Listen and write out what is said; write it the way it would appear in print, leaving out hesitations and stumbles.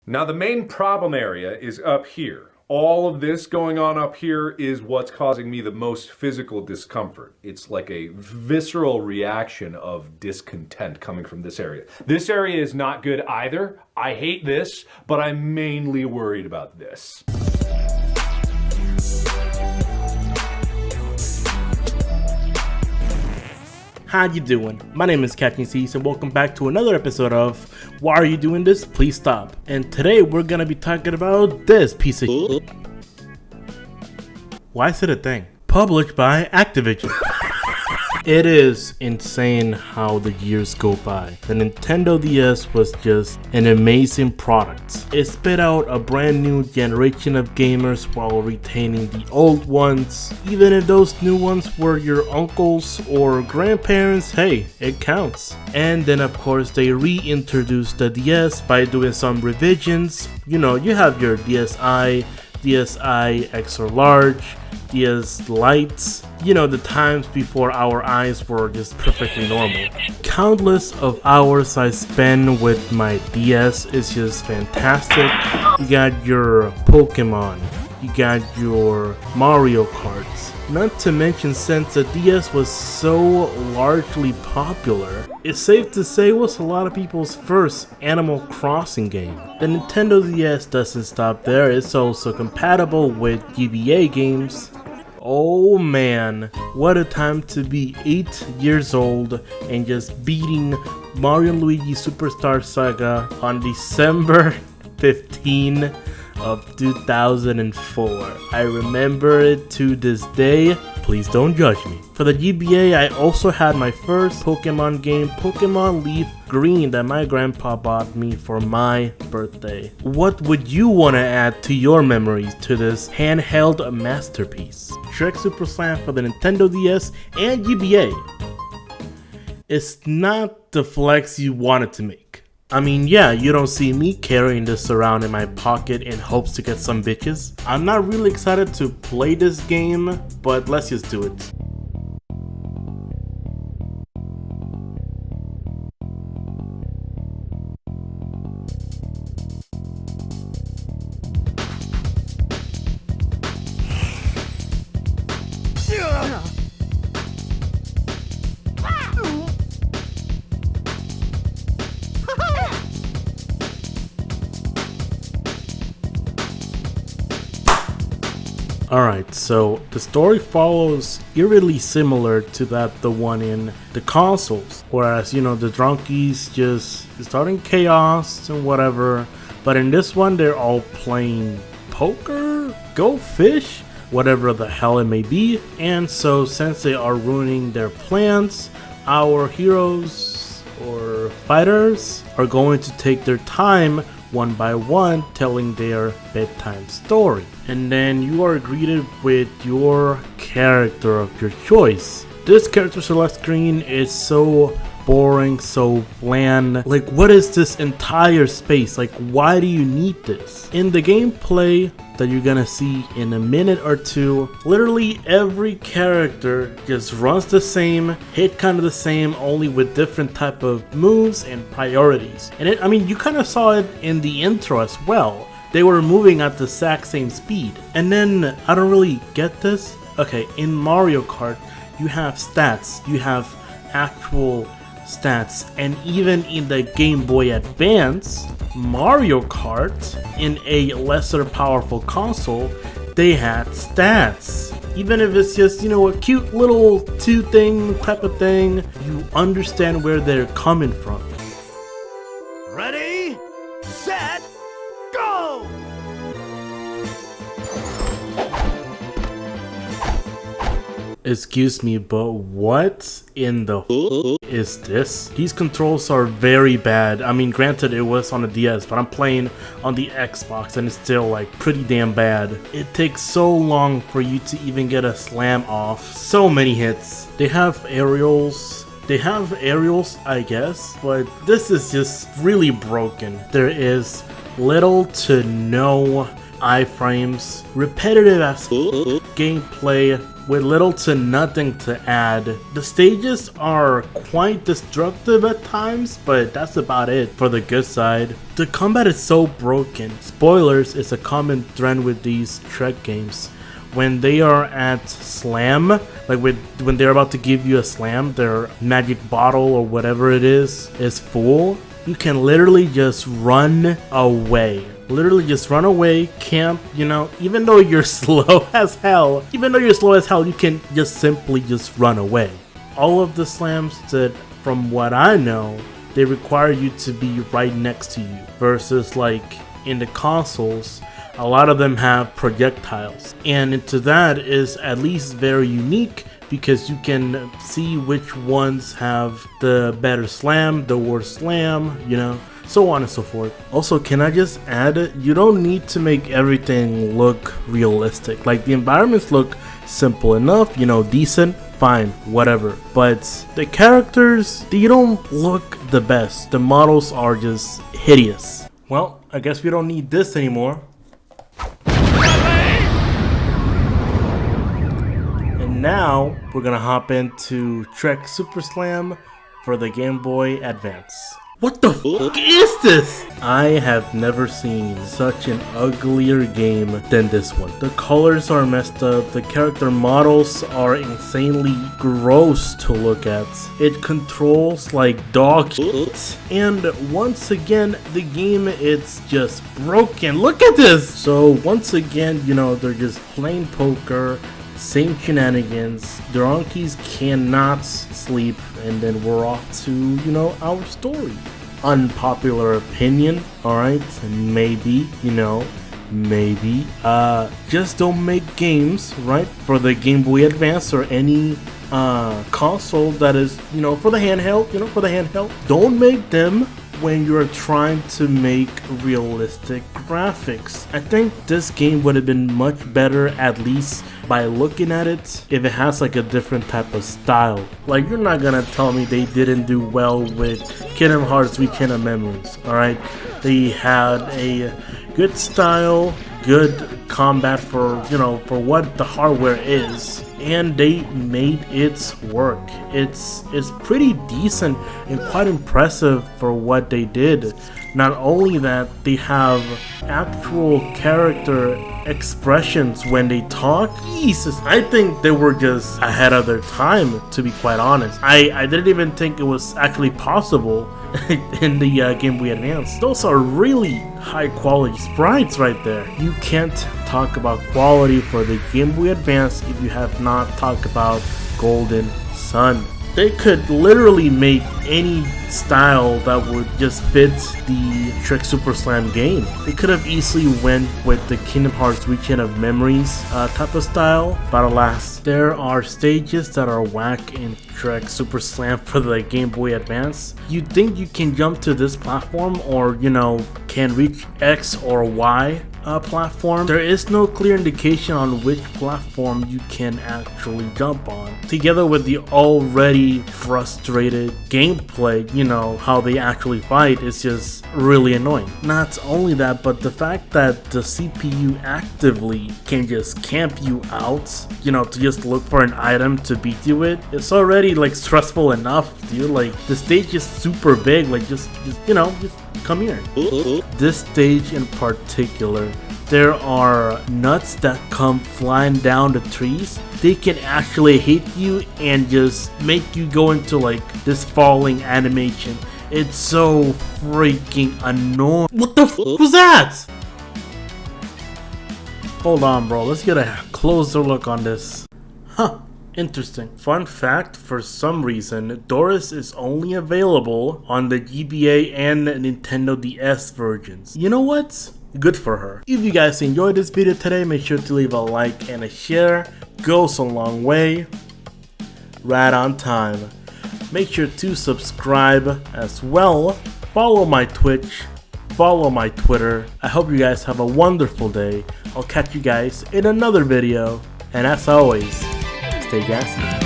Now the main problem area is up here. All of this going on up here is what's causing me the most physical discomfort. It's like a visceral reaction of discontent coming from this area. This area is not good either. I hate this, but I'm mainly worried about this. How you doing? My name is Captain Cease and welcome back to another episode of Why Are You Doing This? Please Stop. And today we're gonna be talking about this piece of Why is it a thing? Published by Activision. It is insane how the years go by. The Nintendo DS was just an amazing product. It spit out a brand new generation of gamers while retaining the old ones. Even if those new ones were your uncles or grandparents, hey, it counts. And then of course they reintroduced the DS by doing some revisions. You know, you have your DSi, DSi extra large, DS Lights, you know, the times before our eyes were just perfectly normal. Countless of hours I spend with my DS is just fantastic. You got your Pokemon, you got your Mario Karts. Not to mention, since the DS was so largely popular, it's safe to say it was a lot of people's first Animal Crossing game. The Nintendo DS doesn't stop there, it's also compatible with GBA games. Oh man, what a time to be 8 years old and just beating Mario & Luigi Superstar Saga on December 15 of 2004. I remember it to this day. Please don't judge me. For the GBA, I also had my first Pokemon game, Pokemon Leaf Green, that my grandpa bought me for my birthday. What would you want to add to your memories to this handheld masterpiece? Shrek Super Slam for the Nintendo DS and GBA. It's not the flex you wanted to make. I mean, yeah, you don't see me carrying this around in my pocket in hopes to get some bitches. I'm not really excited to play this game, but let's just do it. Alright, so the story follows eerily similar to the one in the consoles, whereas, you know, the drunkies just starting chaos and whatever, but in this one they're all playing poker, go fish, whatever the hell it may be. And so since they are ruining their plans, our heroes or fighters are going to take their time one by one telling their bedtime story. And then you are greeted with your character of your choice. This character select screen is so boring, so bland. Like, what is this entire space? Like, why do you need this? In the gameplay that you're gonna see in a minute or two, literally every character just runs the same, hit kind of the same, only with different type of moves and priorities. And I mean, you kind of saw it in the intro as well. They were moving at the exact same speed. And then, I don't really get this. Okay, in Mario Kart, you have stats, you have actual stats, and even in the Game Boy Advance, Mario Kart, in a lesser powerful console, they had stats. Even if it's just, you know, a cute little 2-thing type of thing, you understand where they're coming from. Ready, set, go! Excuse me, but what in the is this? These controls are very bad. I mean, granted it was on the DS, but I'm playing on the Xbox and it's still like pretty damn bad. It takes so long for you to even get a slam off. So many hits. They have aerials, I guess, but this is just really broken. There is little to no iframes, repetitive as gameplay with little to nothing to add. The stages are quite destructive at times, but that's about it for the good side. The combat is so broken. Spoilers is a common thread with these Shrek games. When they are at slam, like when they're about to give you a slam, their magic bottle or whatever it is full, you can literally just run away. Literally just run away, camp, you know, even though you're slow as hell, you can just simply just run away. All of the slams that, from what I know, they require you to be right next to you, versus like in the consoles, a lot of them have projectiles. And into that is at least very unique because you can see which ones have the better slam, the worst slam, you know, so on and so forth. Also, can I just add, you don't need to make everything look realistic. Like the environments look simple enough, you know, decent, fine, whatever. But the characters, they don't look the best. The models are just hideous. Well, I guess we don't need this anymore. And now we're gonna hop into Shrek Super Slam for the Game Boy Advance. What the fuck is this? I have never seen such an uglier game than this one. The colors are messed up, the character models are insanely gross to look at. It controls like dog shit. And once again, the game is just broken. Look at this! So once again, you know, they're just playing poker, same shenanigans. The donkeys cannot sleep, and then we're off to, you know, our story. Unpopular opinion, alright, maybe, you know, maybe. Just don't make games, right, for the Game Boy Advance or any console that is, you know, for the handheld, Don't make them when you're trying to make realistic graphics. I think this game would have been much better, at least by looking at it, if it has like a different type of style. Like, you're not gonna tell me they didn't do well with Kingdom Hearts Weekend of Memories, alright? They had a good style, good combat for, you know, for what the hardware is, and they made it work. It's pretty decent and quite impressive for what they did. Not only that, they have actual character expressions when they talk. Jesus, I think they were just ahead of their time, to be quite honest. I didn't even think it was actually possible in the Game Boy Advance. Those are really high quality sprites right there. You can't talk about quality for the Game Boy Advance if you have not talked about Golden Sun. They could literally make any style that would just fit the Shrek Super Slam game. They could have easily went with the Kingdom Hearts Weekend of Memories type of style, but alas, there are stages that are whack in Shrek Super Slam for the Game Boy Advance. You think you can jump to this platform, or, you know, can reach X or Y platform. There is no clear indication on which platform you can actually jump on. Together with the already frustrated gameplay, you know, how they actually fight is just really annoying. Not only that, but the fact that the CPU actively can just camp you out, you know, to just look for an item to beat you with, it's already like stressful enough, dude. Like, the stage is super big, like just you know, just come here. This stage in particular, there are nuts that come flying down the trees. They can actually hit you and just make you go into like this falling animation. It's so freaking annoying. What the f was that? Hold on, bro. Let's get a closer look on this. Huh. Interesting. Fun fact, for some reason, Doris is only available on the GBA and Nintendo DS versions. You know what? Good for her. If you guys enjoyed this video today, make sure to leave a like and a share. Goes a long way. Right on time. Make sure to subscribe as well. Follow my Twitch. Follow my Twitter. I hope you guys have a wonderful day. I'll catch you guys in another video. And as always, stay gassy.